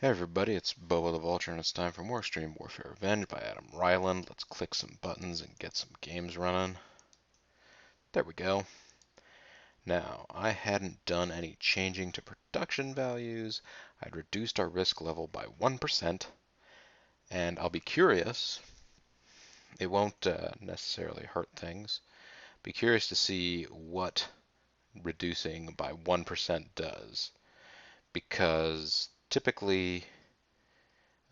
Hey everybody, it's Bobo the Vulture, and it's time for more Extreme Warfare Revenge by Adam Ryland. Let's click some buttons and get some games running. There we go. Now, I hadn't done any changing to production values. I'd reduced our risk level by 1%, and I'll be curious. It won't necessarily hurt things. Be curious to see what reducing by 1% does, because typically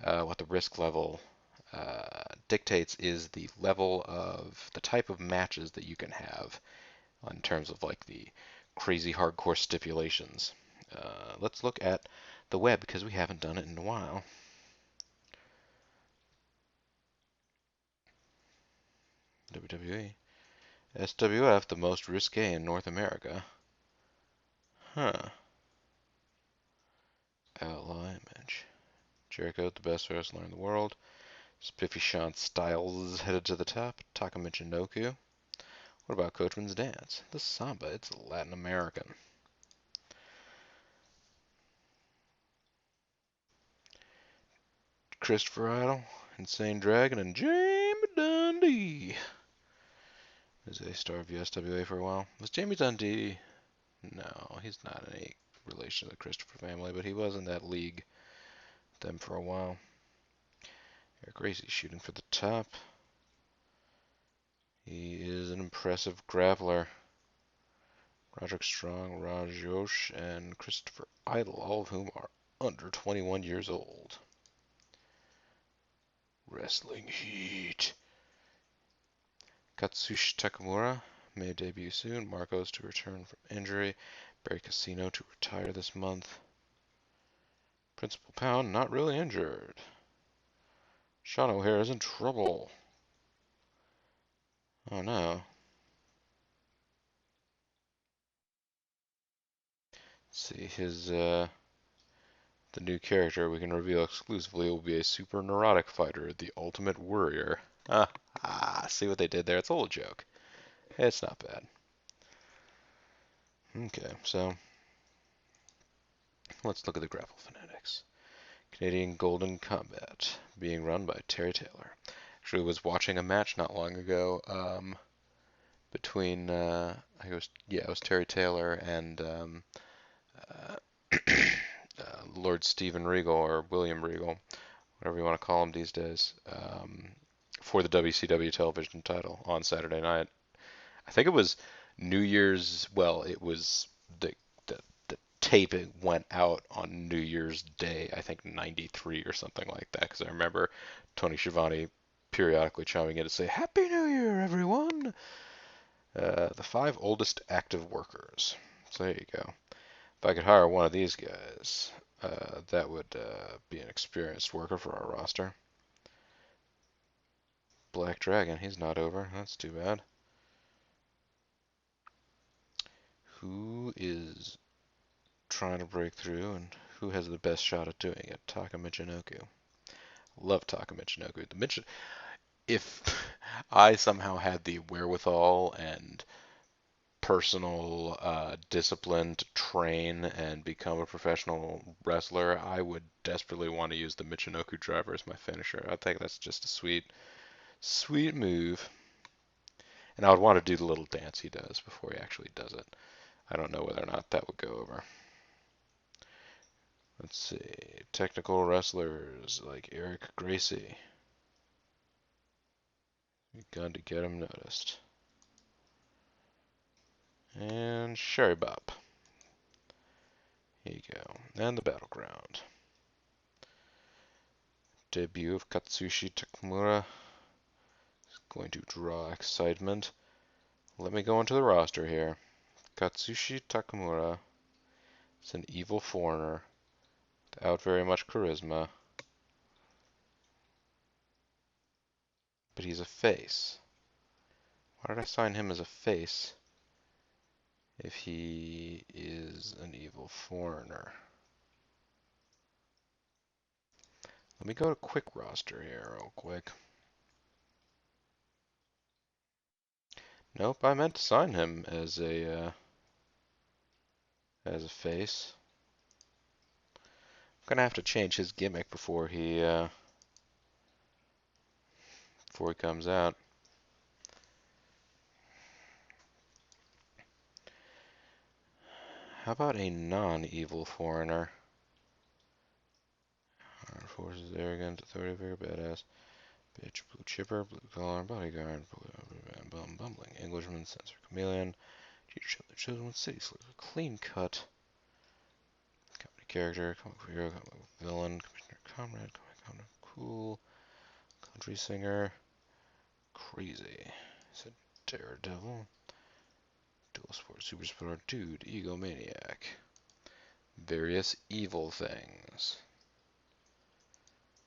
what the risk level dictates is the level of the type of matches that you can have in terms of like the crazy hardcore stipulations. Let's look at the web because we haven't done it in a while. WWE. SWF, the most risque in North America. Huh. Outlaw image. Jericho, the best wrestler in the world. Spiffy Sean Styles headed to the top. Taka Michinoku. What about Coachman's Dance? The Samba, it's Latin American. Christopher Idol, Insane Dragon, and Jamie Dundee. Is a star of USWA for a while. Was Jamie Dundee? No, he's not any relation to the Christopher family, but he was in that league with them for a while. Eric Gracie shooting for the top. He is an impressive grappler. Roderick Strong, Rajosh, and Christopher Idol, all of whom are under 21 years old. Wrestling Heat. Katsushi Takamura may debut soon. Marcos to return from injury. Barry Casino to retire this month. Principal Pound not really injured. Sean O'Hare is in trouble. Oh no. Let's see, the new character we can reveal exclusively will be a super neurotic fighter, the Ultimate Warrior. See what they did there? It's a little joke. It's not bad. Okay, so let's look at the grapple fanatics. Canadian Golden Combat, being run by Terry Taylor. Actually, was watching a match not long ago between I think it was Terry Taylor and uh, Lord Steven Regal or William Regal, whatever you want to call him these days, for the WCW television title on Saturday night. I think it was New Year's. Well, it was the taping went out on New Year's Day, I think '93 or something like that, because I remember Tony Schiavone periodically chiming in to say Happy New Year, everyone. The 5 oldest active workers. So there you go. If I could hire one of these guys, that would be an experienced worker for our roster. Black Dragon, he's not over. That's too bad. Who is trying to break through and who has the best shot at doing it? Taka Michinoku. Love Taka Michinoku. If I somehow had the wherewithal and personal discipline to train and become a professional wrestler, I would desperately want to use the Michinoku driver as my finisher. I think that's just a sweet move. And I would want to do the little dance he does before he actually does it. I don't know whether or not that would go over. Let's see. Technical wrestlers like Eric Gracie. Gun to get him noticed. And Sherry Bop. Here you go. And the battleground. Debut of Katsushi Takamura is going to draw excitement. Let me go into the roster here. Katsushi Takamura is an evil foreigner without very much charisma, but he's a face. Why did I sign him as a face if he is an evil foreigner? Let me go to quick roster here real quick. Nope, I meant to sign him as a face. Gonna have to change his gimmick before he comes out. How about a non-evil foreigner? Armed forces, arrogant, authority, very badass. Bitch, blue chipper, blue collar, bodyguard, bumbling, Englishman, censor, chameleon, chosen with city sleeper, clean cut, comedy character, comic hero, comic villain, commissioner, comrade, comic cool, country singer, crazy, is it daredevil, dual sport, super sport, dude, egomaniac, various evil things,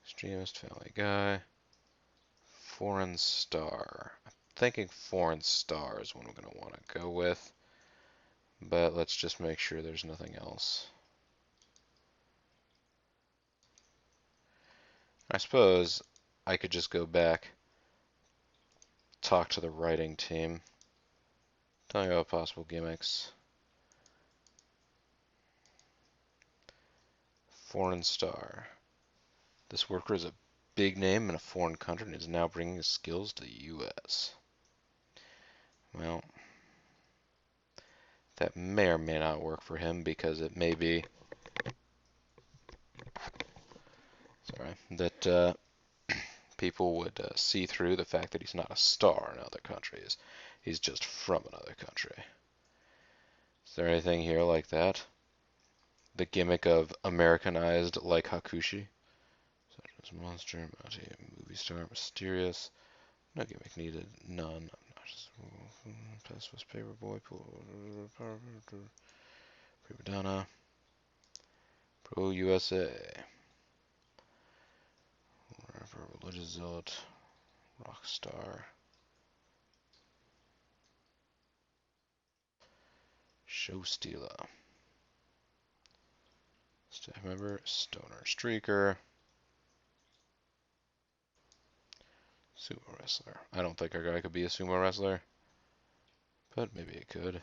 extremist, family guy, foreign star. I'm thinking foreign star is what I'm going to want to go with. But let's just make sure there's nothing else. I suppose I could just go back, talk to the writing team, tell you about possible gimmicks. Foreign star. This worker is a big name in a foreign country and is now bringing his skills to the U.S. Well, that may or may not work for him because it may be, sorry, that people would see through the fact that he's not a star in other countries. He's just from another country. Is there anything here like that? The gimmick of Americanized like Hakushi? Such as monster, Mati, movie star, mysterious. No gimmick needed. None. Pacifist paperboy, prima donna, pro USA, religious zealot, rock star, show stealer, staff member, stoner streaker, sumo wrestler. I don't think our guy could be a sumo wrestler, but maybe he could.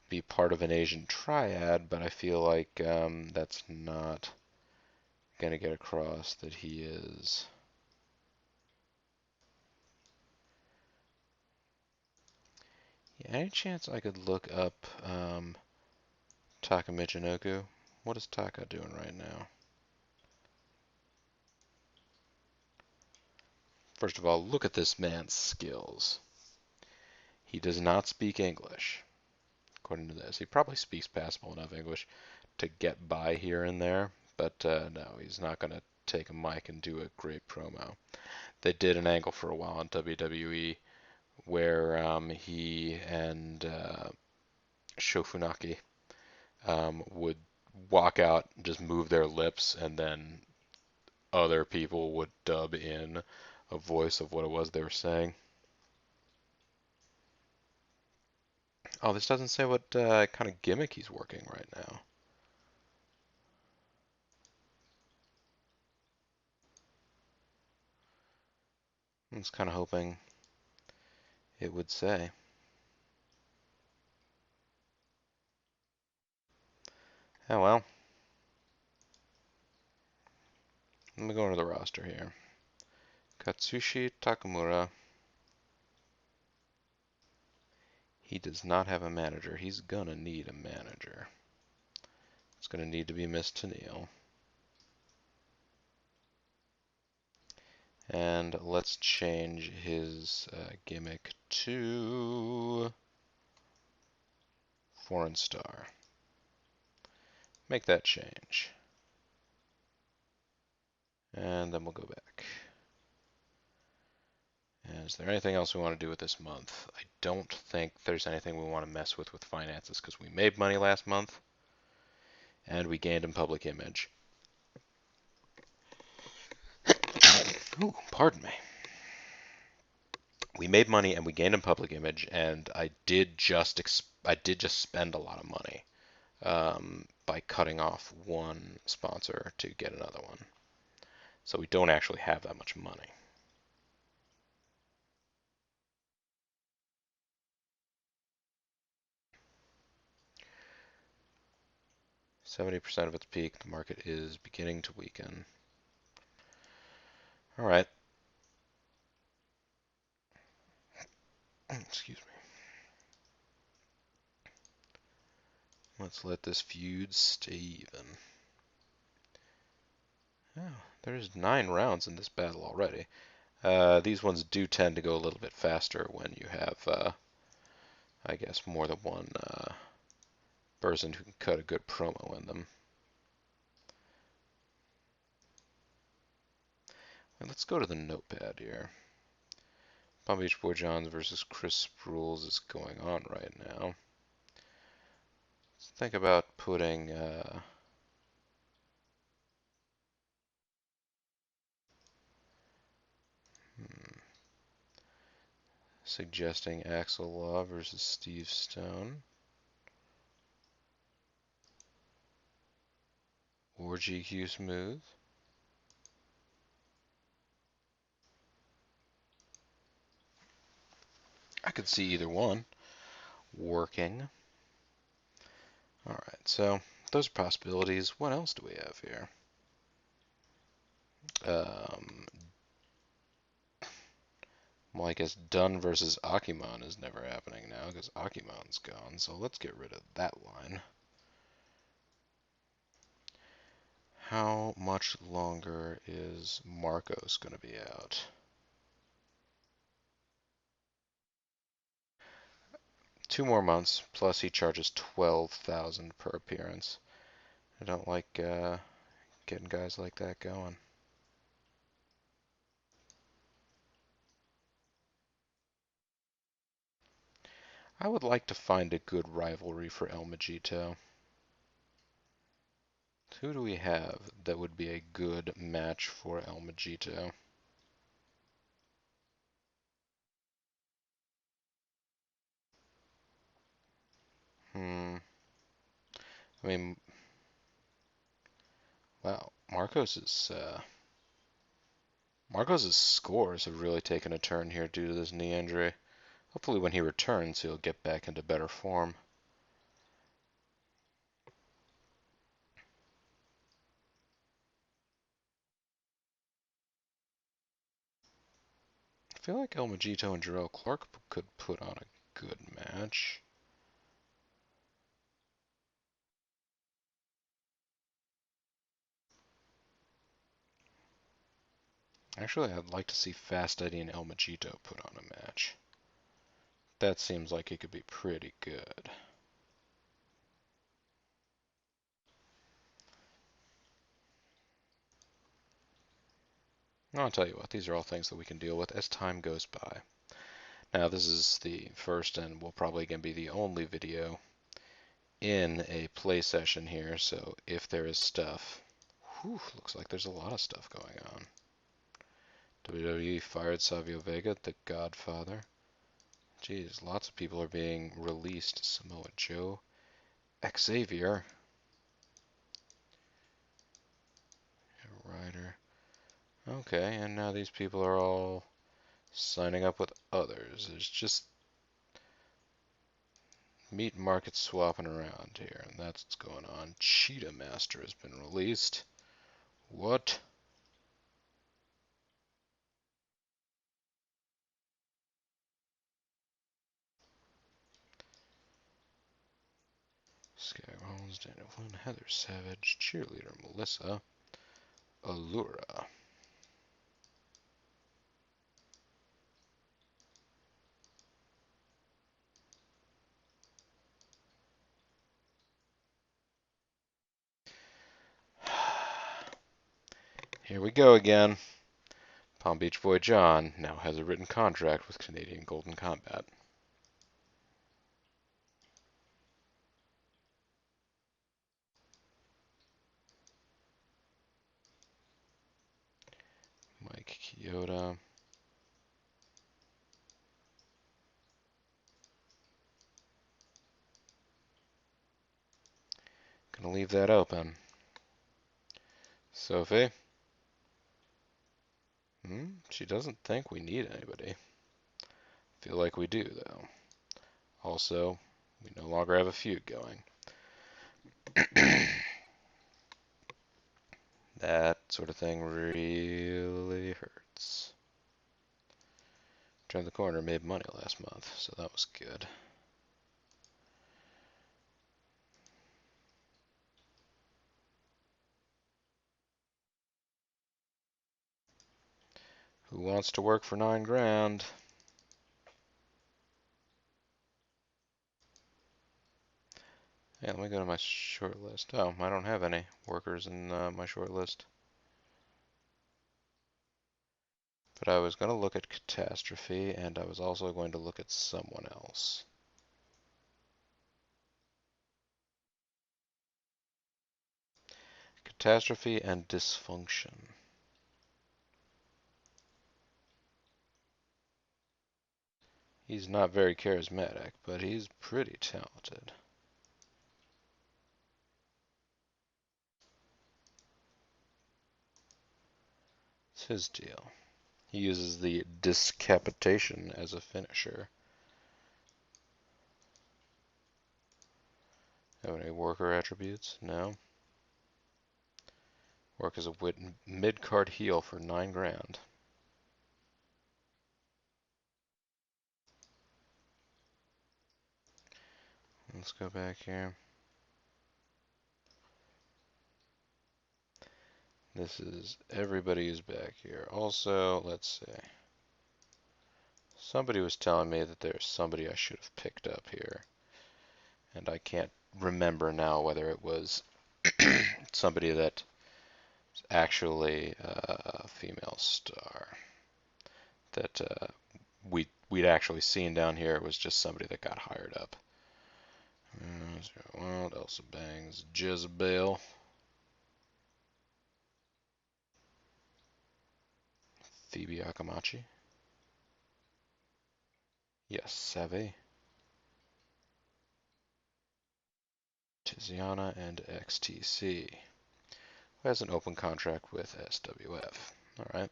Be part of an Asian triad, but I feel like that's not going to get across that he is. Yeah, any chance I could look up Taka Michinoku? What is Taka doing right now? First of all, look at this man's skills. He does not speak English, according to this. He probably speaks passable enough English to get by here and there, but no, he's not going to take a mic and do a great promo. They did an angle for a while on WWE where he and Shofunaki would walk out, just move their lips, and then other people would dub in a voice of what it was they were saying. Oh, this doesn't say what kind of gimmick he's working right now. I was kind of hoping it would say. Oh well. Let me go into the roster here. Katsushi Takamura. He does not have a manager. He's gonna need a manager. It's gonna need to be Miss Tennille. And let's change his gimmick to foreign star. Make that change. And then we'll go back. And is there anything else we want to do with this month? I don't think there's anything we want to mess with finances because we made money last month and we gained in public image. Ooh, pardon me. We made money and we gained in public image, and I did just spend a lot of money by cutting off one sponsor to get another one. So we don't actually have that much money. 70% of its peak. The market is beginning to weaken. All right. Excuse me. Let's let this feud stay even. Oh, there's 9 rounds in this battle already. These ones do tend to go a little bit faster when you have, I guess, more than one person who can cut a good promo in them. And let's go to the notepad here. Palm Beach Boy Johns versus Chris Sprules is going on right now. Let's think about putting suggesting Axel Law versus Steve Stone. Or GQ Smooth. I could see either one working. Alright, so those are possibilities. What else do we have here? Well, I guess Dunn versus Akimon is never happening now because Akimon's gone, so let's get rid of that line. How much longer is Marcos going to be out? 2 more months, plus he charges 12,000 per appearance. I don't like getting guys like that going. I would like to find a good rivalry for El Majito. Who do we have that would be a good match for El Majito? I mean, wow, Marcos's scores have really taken a turn here due to this knee injury. Hopefully when he returns, he'll get back into better form. I feel like El Majito and Jarrell Clark could put on a good match. Actually, I'd like to see Fast Eddie and El Majito put on a match. That seems like it could be pretty good. I'll tell you what, these are all things that we can deal with as time goes by. Now, this is the first and will probably again be the only video in a play session here, so if there is stuff, looks like there's a lot of stuff going on. WWE fired Savio Vega, the Godfather. Jeez, lots of people are being released. Samoa Joe, Xavier, Ryder. Okay, and now these people are all signing up with others. There's just meat market swapping around here, and that's what's going on. Cheetah Master has been released. What? Sky Rollins, Daniel Flynn, Heather Savage, cheerleader Melissa, Allura. Here we go again. Palm Beach Boy John now has a written contract with Canadian Golden Combat. Mike Chioda. Gonna leave that open. Sophie? She doesn't think we need anybody. Feel like we do, though. Also, we no longer have a feud going. That sort of thing really hurts. Turned the corner, made money last month, so that was good. Who wants to work for 9 grand? Yeah, let me go to my short list. Oh, I don't have any workers in my short list. But I was going to look at Catastrophe, and I was also going to look at someone else. Catastrophe and Dysfunction. He's not very charismatic, but he's pretty talented. It's his deal. He uses the Discapitation as a finisher. Have any worker attributes? No. Work as a mid-card heal for 9 grand. Let's go back here. This is everybody who's back here. Also, let's see. Somebody was telling me that there's somebody I should have picked up here. And I can't remember now whether it was somebody that is actually a female star. That we'd actually seen down here. It was just somebody that got hired up. Wild, Elsa Bangs, Jezebel. Phoebe Akamachi. Yes, Save. Tiziana and XTC. Who has an open contract with SWF. Alright.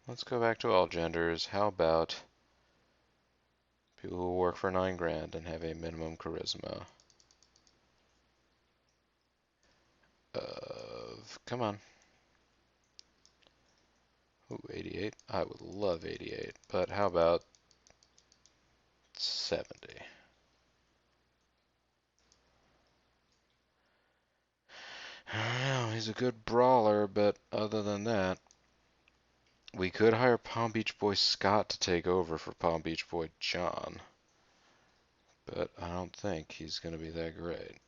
Let's go back to all genders. How about people who work for 9 grand and have a minimum charisma of, come on. Ooh, 88. I would love 88, but how about 70? I don't know, he's a good brawler, but other than that, we could hire Palm Beach Boy Scott to take over for Palm Beach Boy John, but I don't think he's going to be that great.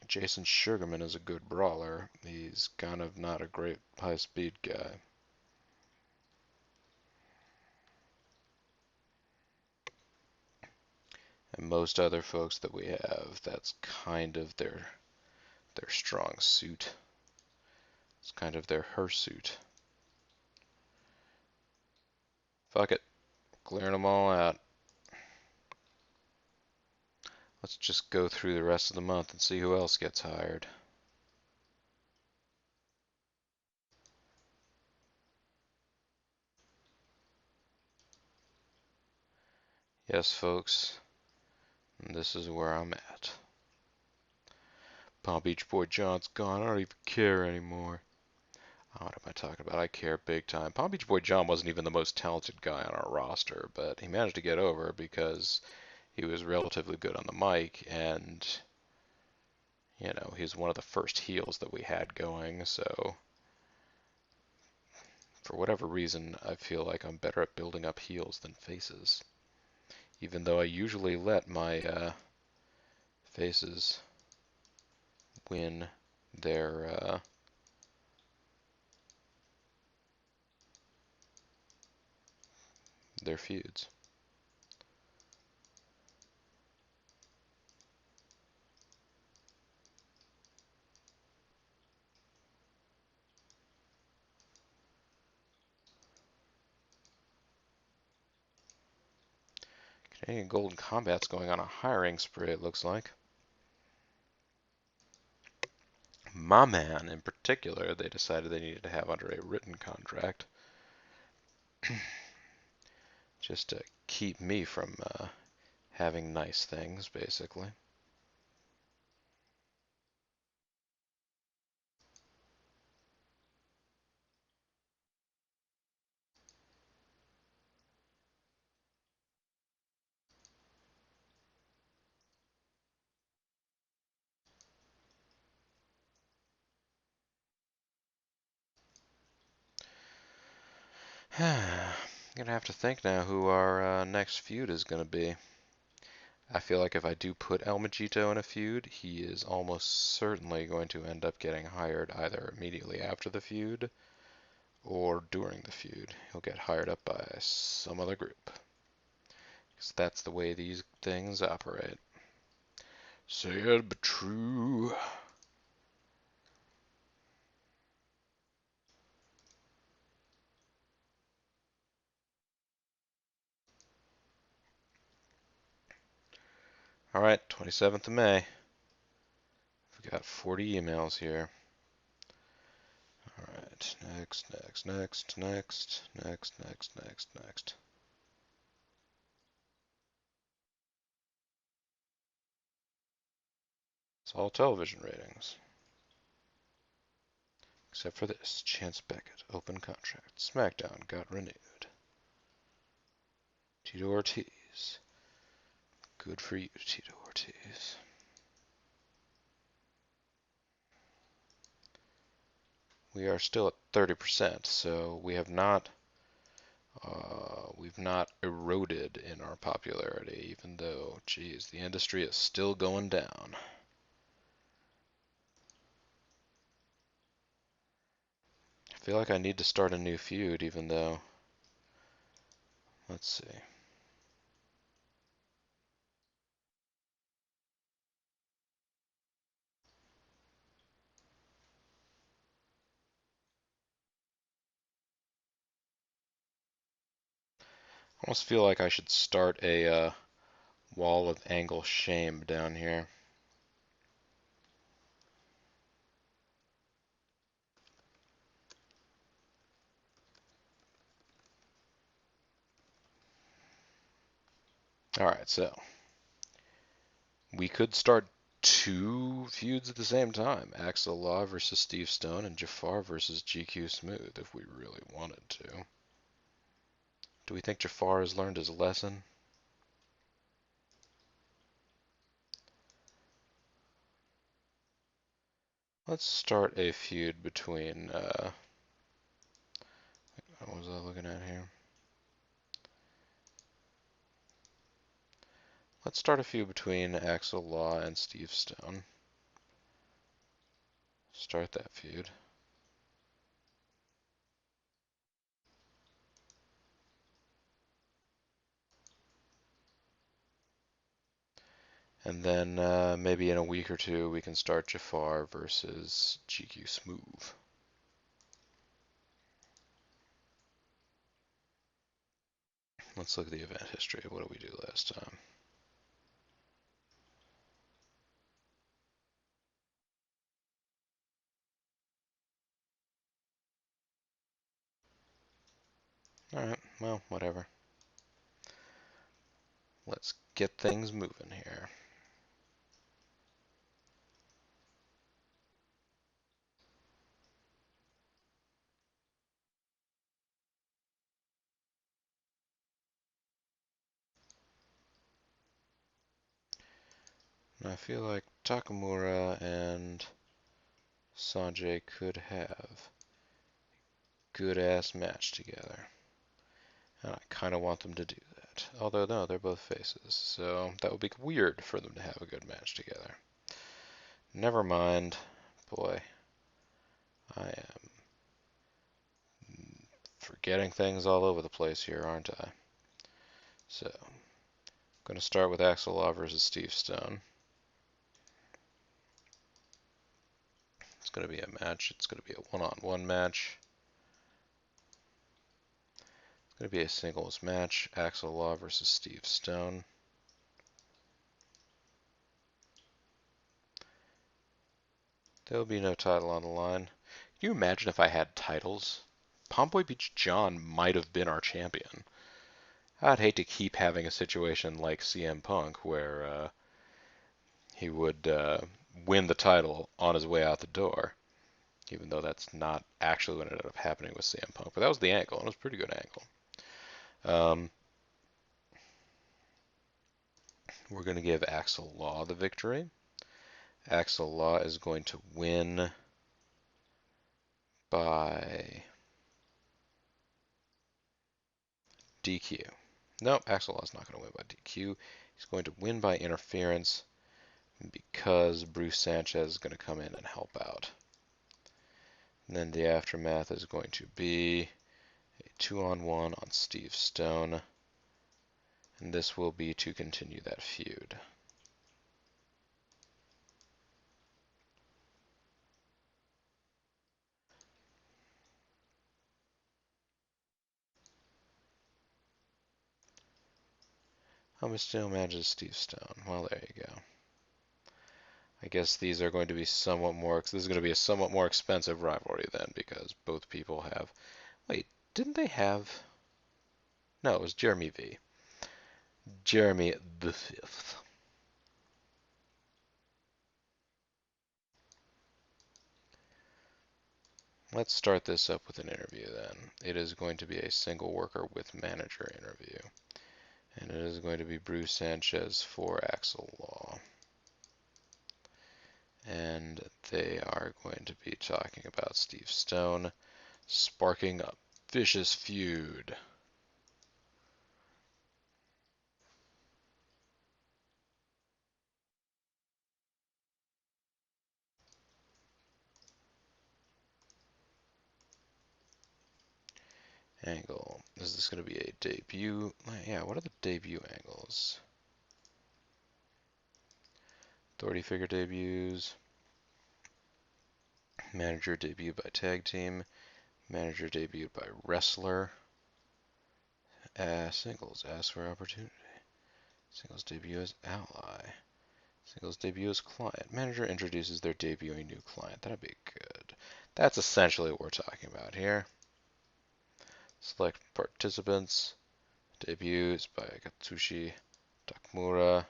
Jason Sugarman is a good brawler. He's kind of not a great high-speed guy. And most other folks that we have, that's kind of their strong suit. It's kind of their suit. Fuck it. Clearing them all out. Let's just go through the rest of the month and see who else gets hired. Yes, folks. And this is where I'm at. Palm Beach Boy John's gone. I don't even care anymore. Oh, what am I talking about? I care big time. Palm Beach Boy John wasn't even the most talented guy on our roster, but he managed to get over because he was relatively good on the mic, and, you know, he's one of the first heels that we had going, so for whatever reason, I feel like I'm better at building up heels than faces. Even though I usually let my faces win their feuds. Canadian Golden Combat's going on a hiring spree, it looks like. My man, in particular, they decided they needed to have under a written contract. Just to keep me from having nice things, basically. Gonna have to think now who our next feud is gonna be. I feel like if I do put El Majito in a feud, he is almost certainly going to end up getting hired either immediately after the feud or during the feud. He'll get hired up by some other group. Because that's the way these things operate. Sad but true. Alright, 27th of May. We've got 40 emails here. Alright, next, next, next, next, next, next, next, next. It's all television ratings. Except for this, Chance Beckett, open contract. SmackDown got renewed. Tito Ortiz. Good for you, Tito Ortiz. We are still at 30%, so we've not eroded in our popularity, even though, geez, the industry is still going down. I feel like I need to start a new feud, even though, let's see. I almost feel like I should start a wall of angle shame down here. Alright, so we could start two feuds at the same time. Axel Law versus Steve Stone and Jafar versus GQ Smooth if we really wanted to. Do we think Jafar has learned his lesson? Let's start a feud between, what was I looking at here? Let's start a feud between Axel Law and Steve Stone. Start that feud. And then maybe in a week or two we can start Jafar versus GQ Smooth. Let's look at the event history. What did we do last time? Alright, well, whatever. Let's get things moving here. I feel like Takamura and Sanjay could have good-ass match together. And I kind of want them to do that. Although, no, they're both faces, so that would be weird for them to have a good match together. Never mind. Boy, I am forgetting things all over the place here, aren't I? So, I'm going to start with Axel Law versus Steve Stone. It's going to be a match. It's going to be a one-on-one match. It's going to be a singles match. Axel Law versus Steve Stone. There will be no title on the line. Can you imagine if I had titles? Pomboy Beach John might have been our champion. I'd hate to keep having a situation like CM Punk where he would win the title on his way out the door, even though that's not actually what ended up happening with CM Punk. But that was the angle, and it was a pretty good angle. We're going to give Axel Law the victory. Axel Law is going to win by DQ. Nope, Axelot's not going to win by DQ. He's going to win by interference because Bruce Sanchez is going to come in and help out. And then the aftermath is going to be a 2-on-1 on Steve Stone. And this will be to continue that feud. How Mysterio manages Steve Stone. Well, there you go. I guess these are going to be somewhat more. This is going to be a somewhat more expensive rivalry then, because both people have. Wait, didn't they have? No, it was Jeremy V. Jeremy the Fifth. Let's start this up with an interview then. It is going to be a single worker with manager interview. And it is going to be Bruce Sanchez for Axel Law. And they are going to be talking about Steve Stone, sparking a vicious feud. Angle. Is this going to be a debut? Yeah, what are the debut angles? Authority figure debuts. Manager debuted by tag team. Manager debuted by wrestler. Singles ask for opportunity. Singles debut as ally. Singles debut as client. Manager introduces their debuting new client. That'd be good. That's essentially what we're talking about here. Select participants. Debuts by Katsushi Takamura.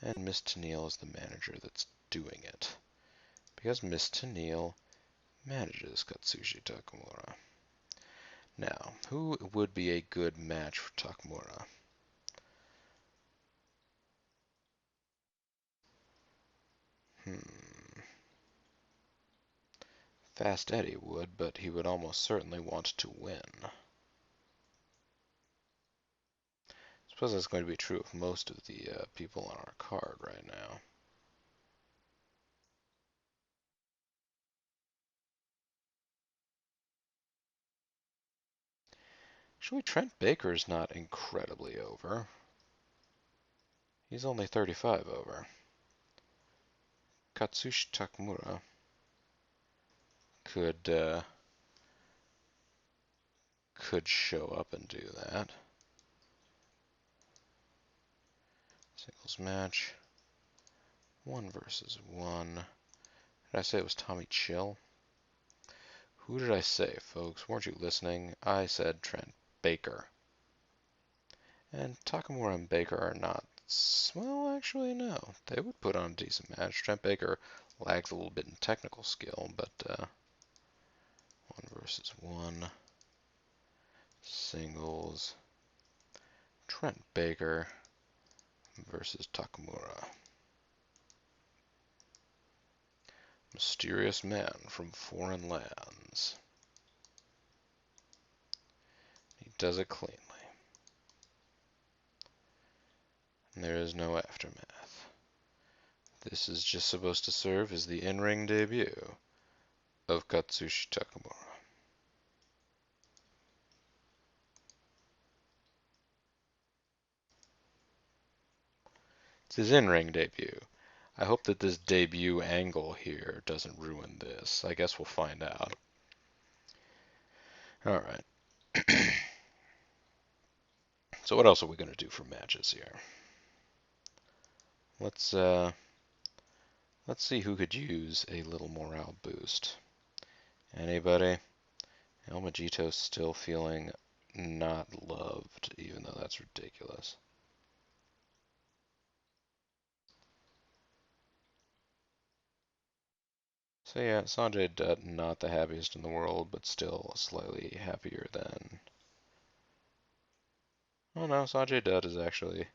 And Miss Tennille is the manager that's doing it. Because Miss Tennille manages Katsushi Takamura. Now, who would be a good match for Takamura? Fast Eddie would, but he would almost certainly want to win. I suppose that's going to be true of most of the people on our card right now. Actually, Trent Baker's not incredibly over. He's only 35 over. Katsushi Takamura could show up and do that. Singles match. 1 versus 1. Did I say it was Tommy Chill? Who did I say, folks? Weren't you listening? I said Trent Baker. And Takamura and Baker are not. Well, actually, no. They would put on a decent match. Trent Baker lags a little bit in technical skill, but 1 versus 1. Singles. Trent Baker versus Takamura. Mysterious man from foreign lands. He does it cleanly. And there is no aftermath. This is just supposed to serve as the in-ring debut of Katsushi Takamura. It's his in-ring debut. I hope that this debut angle here doesn't ruin this. I guess we'll find out. Alright. So what else are we going to do for matches here? Let's see who could use a little morale boost. Anybody? El Majito's still feeling not loved, even though that's ridiculous. So yeah, Sanjay Dutt, not the happiest in the world, but still slightly happier than... Oh no, Sanjay Dutt is actually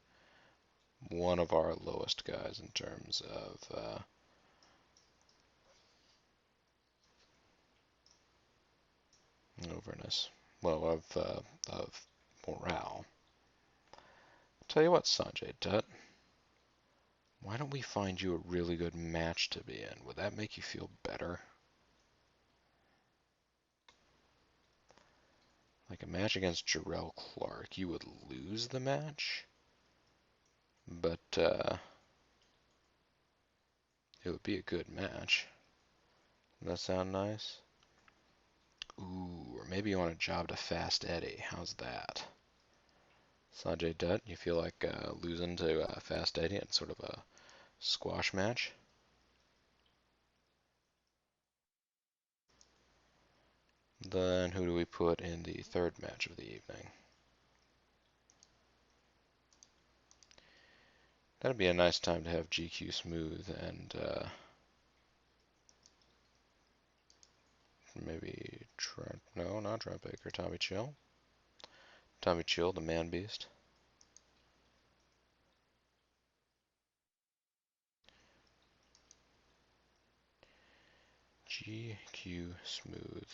one of our lowest guys in terms of overness. Well, of morale. Tell you what, Sanjay Dutt, why don't we find you a really good match to be in? Would that make you feel better? Like a match against Jarrell Clark, you would lose the match, but it would be a good match. Does that sound nice? Ooh, or maybe you want a job to Fast Eddie. How's that? Sanjay Dutt, you feel like losing to Fast Eddie in sort of a squash match? Then who do we put in the third match of the evening? That'd be a nice time to have GQ Smooth and maybe Trent. No, not Trent Baker. Tommy Chill. Tommy Chill, the Man Beast. GQ Smooth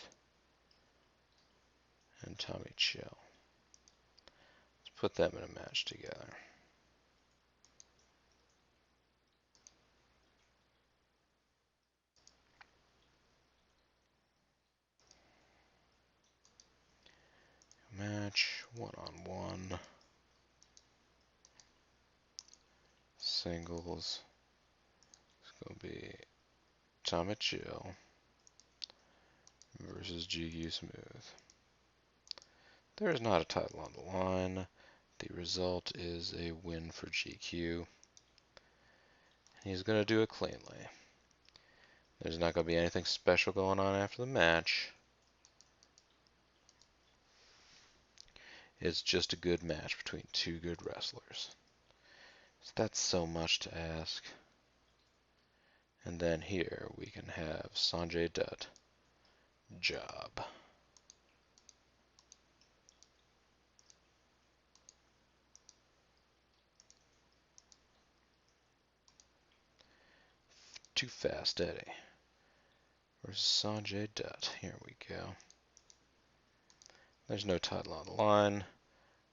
and Tommy Chill. Let's put them in a match together. Match one-on-one. Singles. It's going to be Tommy Chill versus GQ Smooth. There is not a title on the line. The result is a win for GQ. He's going to do it cleanly. There's not going to be anything special going on after the match. It's just a good match between two good wrestlers. So that's so much to ask. And then here we can have Sanjay Dutt. Job. To Fast Eddie versus Sanjay Dutt. Here we go. There's no title on the line.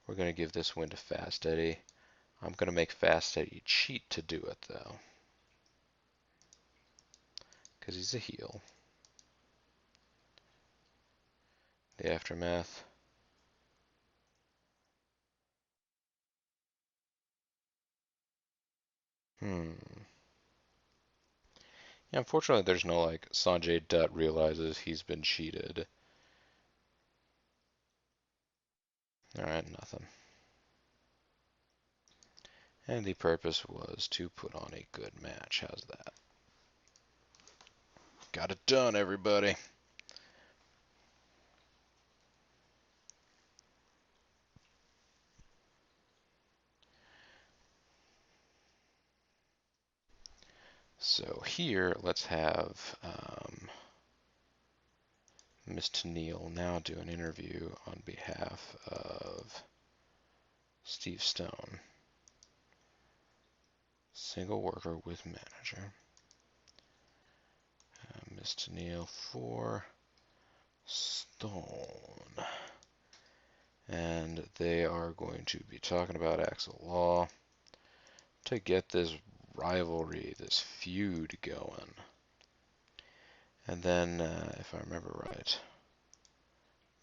We're going to give this win to Fast Eddie. I'm going to make Fast Eddie cheat to do it, though. Because he's a heel. The aftermath. Yeah, unfortunately, there's no, like, Sanjay Dutt realizes he's been cheated. Alright, nothing. And the purpose was to put on a good match. How's that? Got it done, everybody. So here, let's have Miss Tenniel now do an interview on behalf of Steve Stone. Single worker with manager. Miss Tenniel for Stone. And they are going to be talking about Axel Law to get this rivalry, this feud going. And then, if I remember right,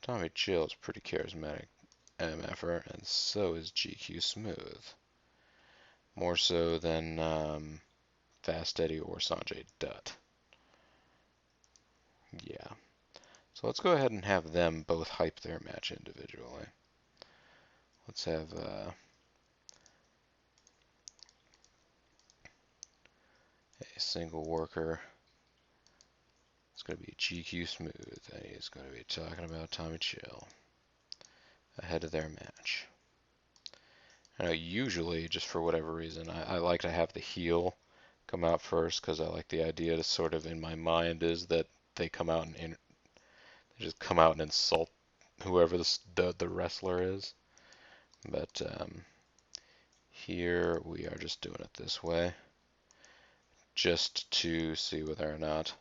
Tommy Chill is pretty charismatic MFer, and so is GQ Smooth. More so than Fast Eddie or Sanjay Dutt. Yeah. So let's go ahead and have them both hype their match individually. Let's have a single worker. It's going to be GQ Smooth, and he's going to be talking about Tommy Chill ahead of their match. I know usually, just for whatever reason, I like to have the heel come out first because I like the idea to sort of, in my mind, is that they come out and they just come out and insult whoever the wrestler is. But here we are just doing it this way, just to see whether or not,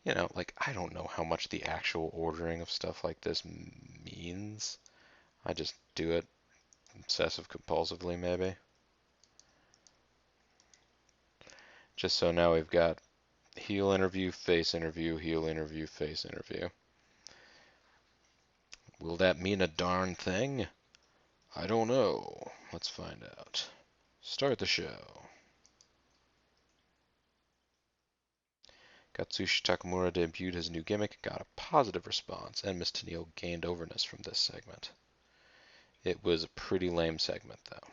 you know, like, I don't know how much the actual ordering of stuff like this means. I just do it obsessive compulsively, maybe. Just so now we've got heel interview, face interview, heel interview, face interview. Will that mean a darn thing? I don't know. Let's find out. Start the show. Katsushi Takamura debuted his new gimmick and got a positive response, and Miss Tenille gained overness from this segment. It was a pretty lame segment, though.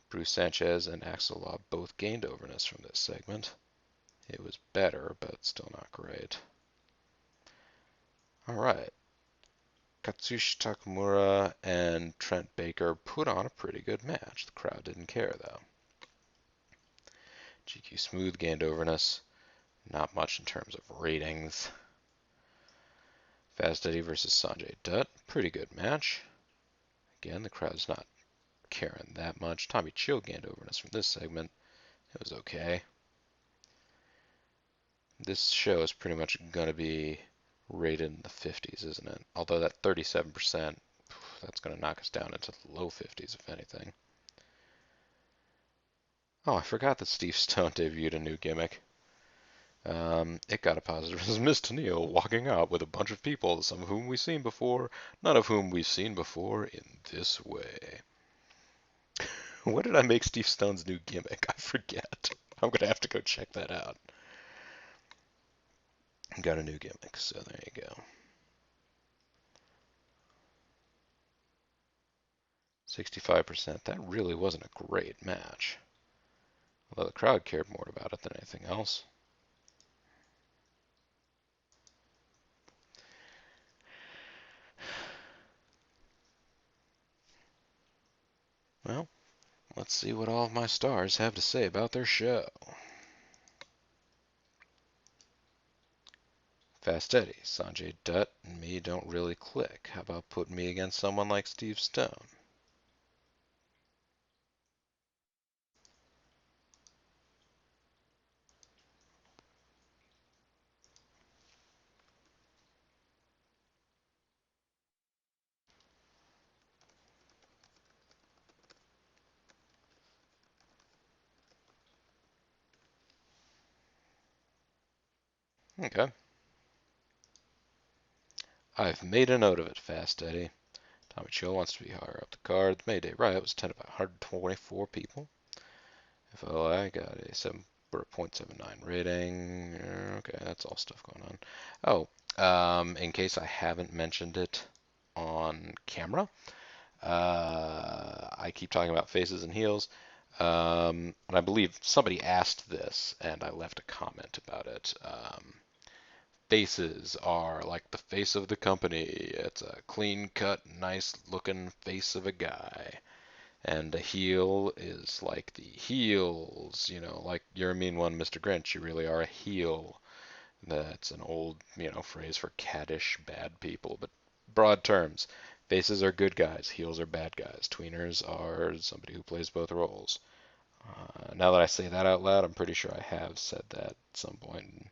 Bruce Sanchez and Axel Law both gained overness from this segment. It was better, but still not great. Alright. Katsushi Takamura and Trent Baker put on a pretty good match. The crowd didn't care, though. GQ Smooth gained overness. Not much in terms of ratings. Fast Eddie versus Sanjay Dutt. Pretty good match. Again, the crowd's not caring that much. Tommy Chill gained overness from this segment. It was okay. This show is pretty much going to be rated in the 50s, isn't it? Although that 37%, that's going to knock us down into the low 50s, if anything. Oh, I forgot that Steve Stone debuted a new gimmick. It got a positive. It was Miss Tenille walking out with a bunch of people, some of whom we've seen before, none of whom we've seen before in this way. What did I make Steve Stone's new gimmick? I forget. I'm going to have to go check that out. Got a new gimmick, so there you go. 65%. That really wasn't a great match. Although the crowd cared more about it than anything else. Well, let's see what all of my stars have to say about their show. Fast Eddie, Sanjay Dutt and me don't really click. How about putting me against someone like Steve Stone? Okay. I've made a note of it, Fast Eddie. Tommy Chill wants to be higher up the card. The Mayday Riot was attended by 124 people. FLI got a 7.79 rating. Okay, that's all stuff going on. Oh, in case I haven't mentioned it on camera, I keep talking about faces and heels. And I believe somebody asked this, and I left a comment about it. Faces are like the face of the company. It's a clean-cut, nice-looking face of a guy. And a heel is like the heels, like you're a mean one, Mr. Grinch. You really are a heel. That's an old, phrase for caddish, bad people. But broad terms, faces are good guys, heels are bad guys. Tweeners are somebody who plays both roles. Now that I say that out loud, I'm pretty sure I have said that at some point.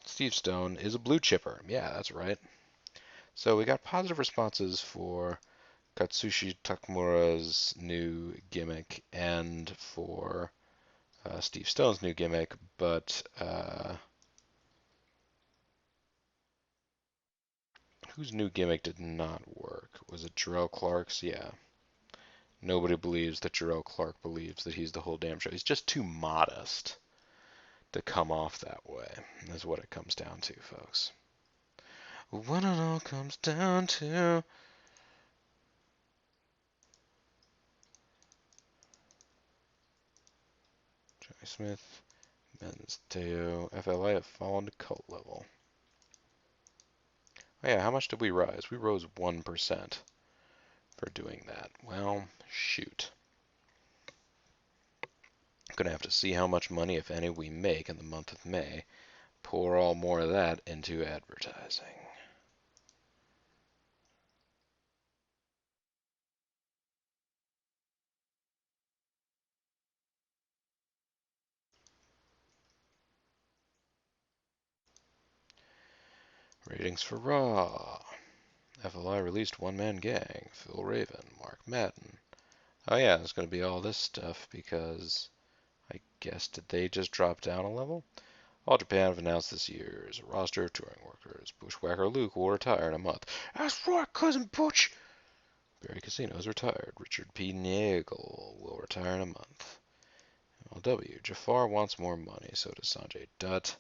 Steve Stone is a blue chipper. Yeah, that's right. So we got positive responses for Katsushi Takamura's new gimmick and for Steve Stone's new gimmick, but whose new gimmick did not work? Was it Jarrell Clark's? Yeah. Nobody believes that Jarrell Clark believes that he's the whole damn show. He's just too modest to come off that way, is what it comes down to, folks. What it all comes down to. Johnny Smith, Men's Teo, FLA have fallen to cult level. Oh yeah, how much did we rise? We rose 1% for doing that. Well, shoot. Gonna have to see how much money, if any, we make in the month of May. Pour all more of that into advertising. Ratings for Raw. FLI released One Man Gang, Phil Raven, Mark Madden. Oh yeah, there's going to be all this stuff because I guess did they just drop down a level? All Japan have announced this year's roster of touring workers. Bushwhacker Luke will retire in a month. That's right, cousin Butch. Barry Casino is retired. Richard P. Nagel will retire in a month. MLW. Jafar wants more money. So does Sanjay Dutt.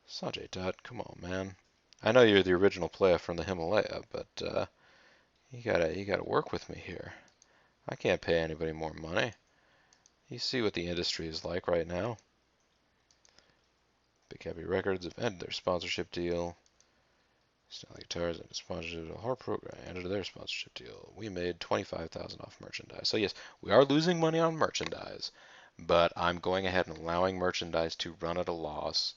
Sanjay Dutt, come on, man. I know you're the original player from the Himalaya, but you gotta work with me here. I can't pay anybody more money. You see what the industry is like right now. Big Happy Records have ended their sponsorship deal. Stanley Guitars ended sponsorship deal. Harp Program ended their sponsorship deal. We made 25,000 off merchandise. So yes, we are losing money on merchandise, but I'm going ahead and allowing merchandise to run at a loss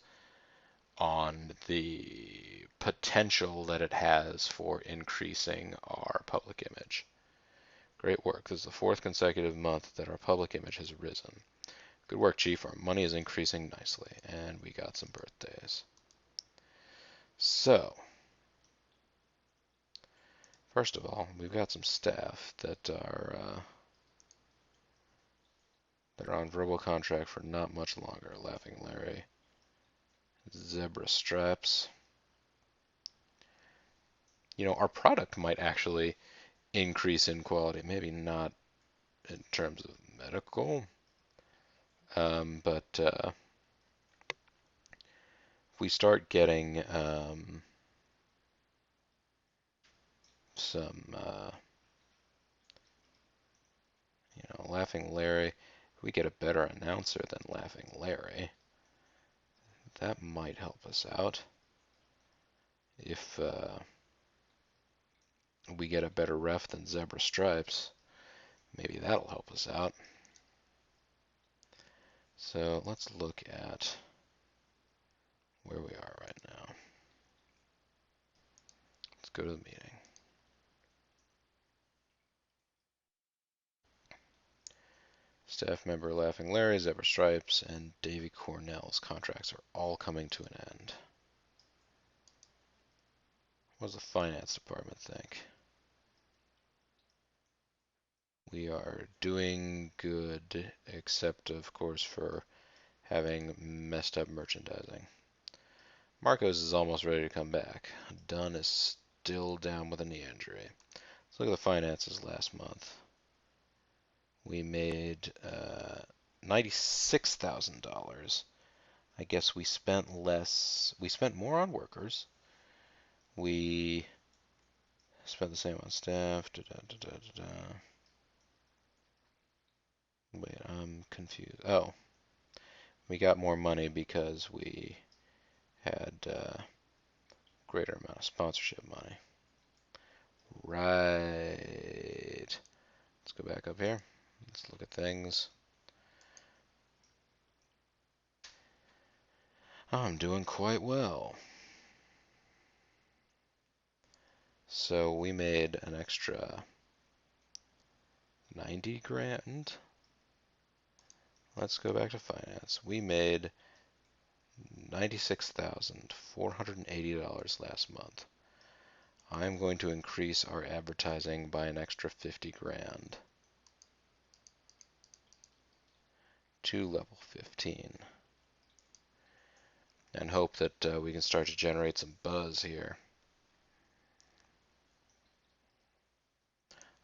on the potential that it has for increasing our public image. Great work. This is the fourth consecutive month that our public image has risen. Good work, Chief. Our money is increasing nicely, and we got some birthdays. So, first of all, we've got some staff that are on verbal contract for not much longer. Laughing Larry, Zebra Stripes. You know, our product might actually increase in quality. Maybe not in terms of medical, but if we start getting some, Laughing Larry, if we get a better announcer than Laughing Larry, that might help us out. If we get a better ref than Zebra Stripes, maybe that'll help us out. So let's look at where we are right now. Let's go to the meeting. Staff member Laughing Larry, Zebra Stripes, and Davey Cornell's contracts are all coming to an end. What does the finance department think? We are doing good, except of course for having messed up merchandising. Marcos is almost ready to come back. Dunn is still down with a knee injury. Let's look at the finances last month. We made $96,000. I guess we spent less. We spent more on workers. We spent the same on staff. Wait, I'm confused. Oh, we got more money because we had greater amount of sponsorship money. Right. Let's go back up here. Let's look at things. Oh, I'm doing quite well. So we made an extra 90 grand. Let's go back to finance. We made $96,480 last month. I'm going to increase our advertising by an extra 50 grand to level 15 and hope that we can start to generate some buzz here.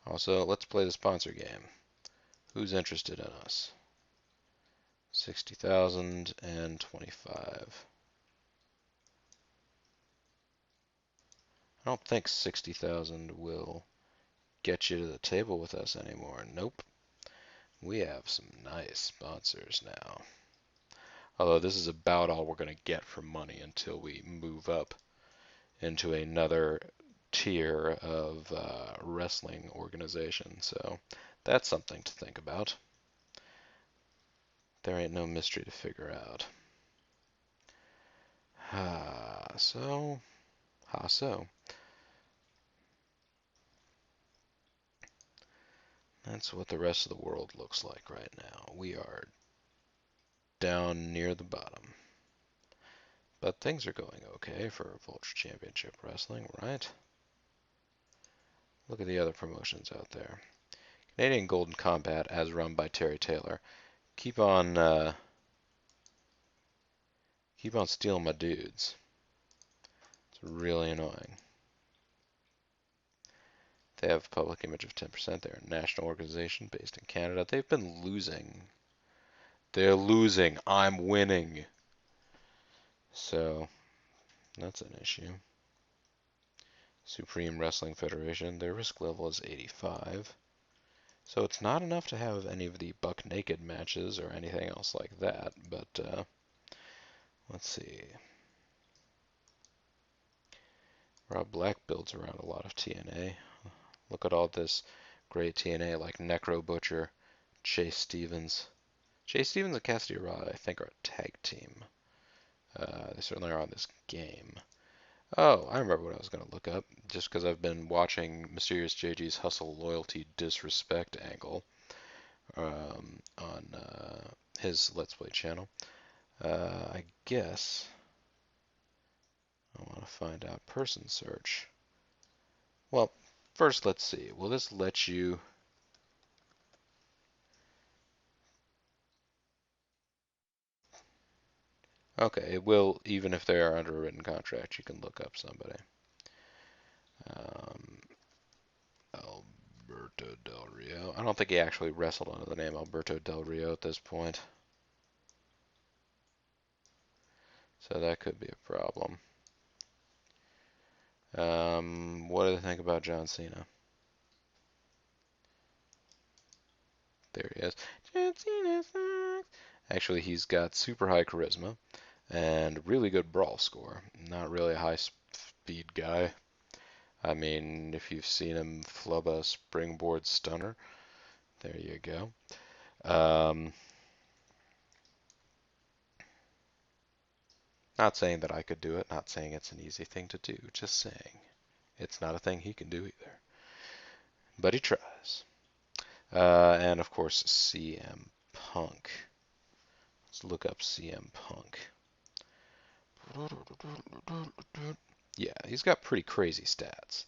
Also, let's play the sponsor game. Who's interested in us? 60,000 and 25. I don't think 60,000 will get you to the table with us anymore. Nope. We have some nice sponsors now. Although this is about all we're going to get for money until we move up into another tier of wrestling organization. So that's something to think about. There ain't no mystery to figure out. So. That's what the rest of the world looks like right now. We are down near the bottom. But things are going okay for Vulture Championship Wrestling, right? Look at the other promotions out there. Canadian Golden Combat, as run by Terry Taylor. Keep on, keep on stealing my dudes. It's really annoying. They have a public image of 10%. They're a national organization based in Canada. They've been losing. They're losing. I'm winning. So, that's an issue. Supreme Wrestling Federation, their risk level is 85. So it's not enough to have any of the buck naked matches or anything else like that, but let's see. Rob Black builds around a lot of TNA. Look at all this great TNA like Necro Butcher, Chase Stevens. Chase Stevens and Cassidy Rod, I think, are a tag team. They certainly are on this game. Oh, I remember what I was going to look up, just because I've been watching Mysterious JG's Hustle, Loyalty, Disrespect angle on his Let's Play channel. I guess I want to find out person search. Well, first let's see. Will this let you... Okay, it will, even if they are under a written contract, you can look up somebody. Um, Alberto Del Rio. I don't think he actually wrestled under the name Alberto Del Rio at this point. So that could be a problem. What do they think about John Cena? There he is. John Cena sucks. Actually, he's got super high charisma and really good brawl score. Not really a high speed guy. I mean, if you've seen him flub a springboard stunner, there you go. Not saying that I could do it, not saying it's an easy thing to do, just saying it's not a thing he can do either. But he tries. And of course, CM Punk. Let's look up CM Punk. Yeah, he's got pretty crazy stats.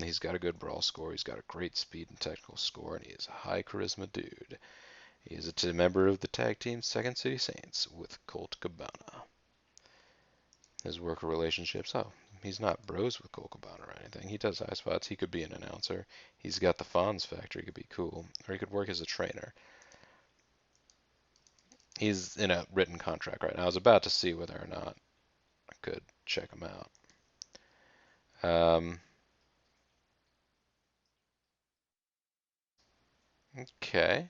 He's got a good brawl score, he's got a great speed and technical score, and he is a high charisma dude. He is a member of the tag team Second City Saints with Colt Cabana. His worker relationships, oh, he's not bros with Colt Cabana or anything. He does high spots, he could be an announcer. He's got the Fonz factor, he could be cool. Or he could work as a trainer. He's in a written contract right now. I was about to see whether or not I could check him out. Okay.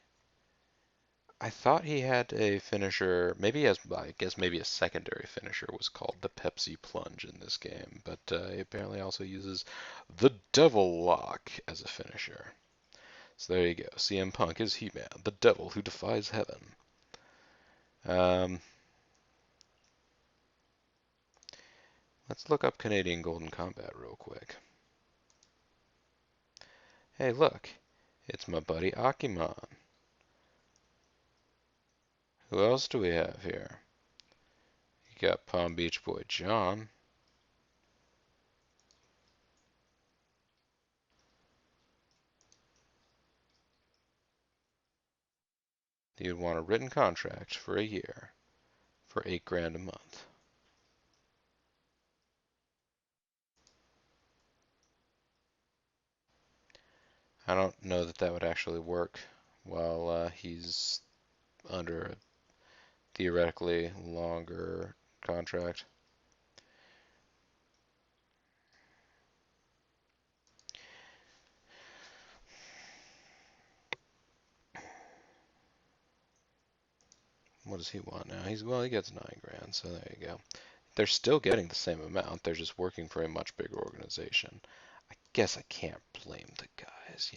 I thought he had a finisher. Maybe he has, I guess maybe a secondary finisher was called the Pepsi Plunge in this game, but he apparently also uses the Devil Lock as a finisher. So there you go. CM Punk is He-Man, the devil who defies heaven. Let's look up Canadian Golden Combat real quick. Hey, look. It's my buddy Akiman. Who else do we have here? You got Palm Beach Boy John. You'd want a written contract for a year for $8,000 a month. I don't know that that would actually work while he's under a theoretically longer contract. What does he want now? He gets $9,000, so there you go. They're still getting the same amount. They're just working for a much bigger organization. I guess I can't blame the guys,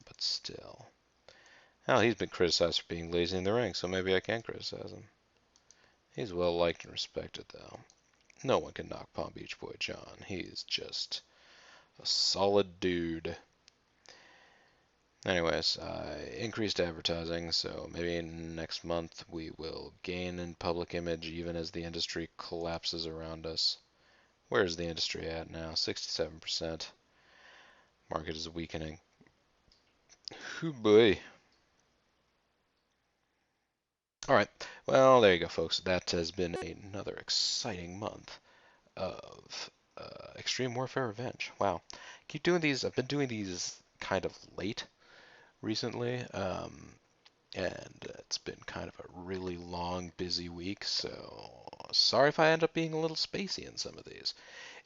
but still. Hell, he's been criticized for being lazy in the ring, so maybe I can criticize him. He's well liked and respected, though. No one can knock Palm Beach Boy John. He's just a solid dude. Anyways, increased advertising, so maybe next month we will gain in public image even as the industry collapses around us. Where's the industry at now? 67%. Market is weakening. Hoo boy. All right. Well, there you go, folks. That has been another exciting month of Extreme Warfare Revenge. Wow. Keep doing these. I've been doing these kind of late recently, and it's been kind of a really long, busy week, so sorry if I end up being a little spacey in some of these.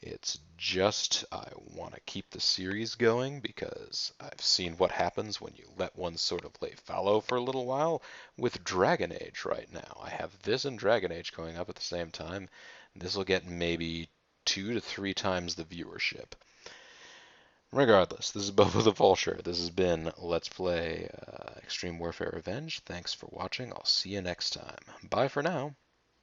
It's just I want to keep the series going because I've seen what happens when you let one sort of lay fallow for a little while with Dragon Age right now. I have this and Dragon Age going up at the same time. This will get maybe 2 to 3 times the viewership. Regardless, this is Bobo the Vulture. This has been Let's Play Extreme Warfare Revenge. Thanks for watching. I'll see you next time. Bye for now.